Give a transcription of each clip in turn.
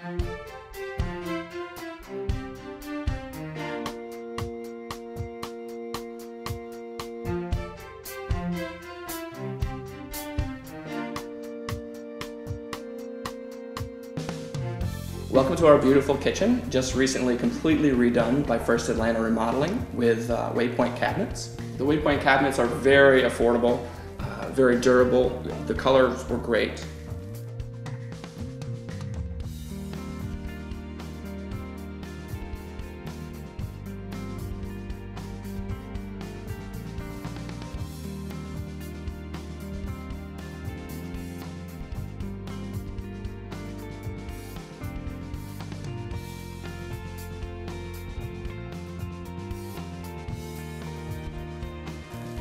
Welcome to our beautiful kitchen, just recently completely redone by First Atlanta Remodeling with Waypoint cabinets. The Waypoint cabinets are very affordable, very durable. The colors were great.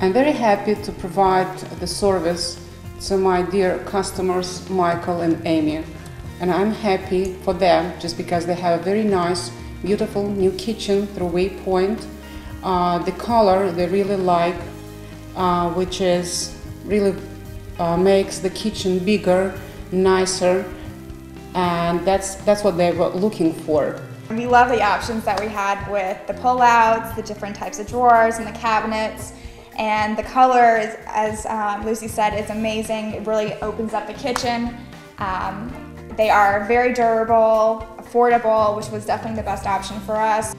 I'm very happy to provide the service to my dear customers, Michael and Amy. And I'm happy for them just because they have a very nice, beautiful new kitchen through Waypoint. The color they really like, which is really makes the kitchen bigger, nicer, and that's what they were looking for. We love the options that we had with the pull-outs, the different types of drawers and the cabinets. And the color, as Lucy said, is amazing. It really opens up the kitchen. They are very durable, affordable, which was definitely the best option for us.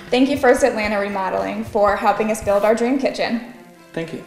Thank you, First Atlanta Remodeling, for helping us build our dream kitchen. Thank you.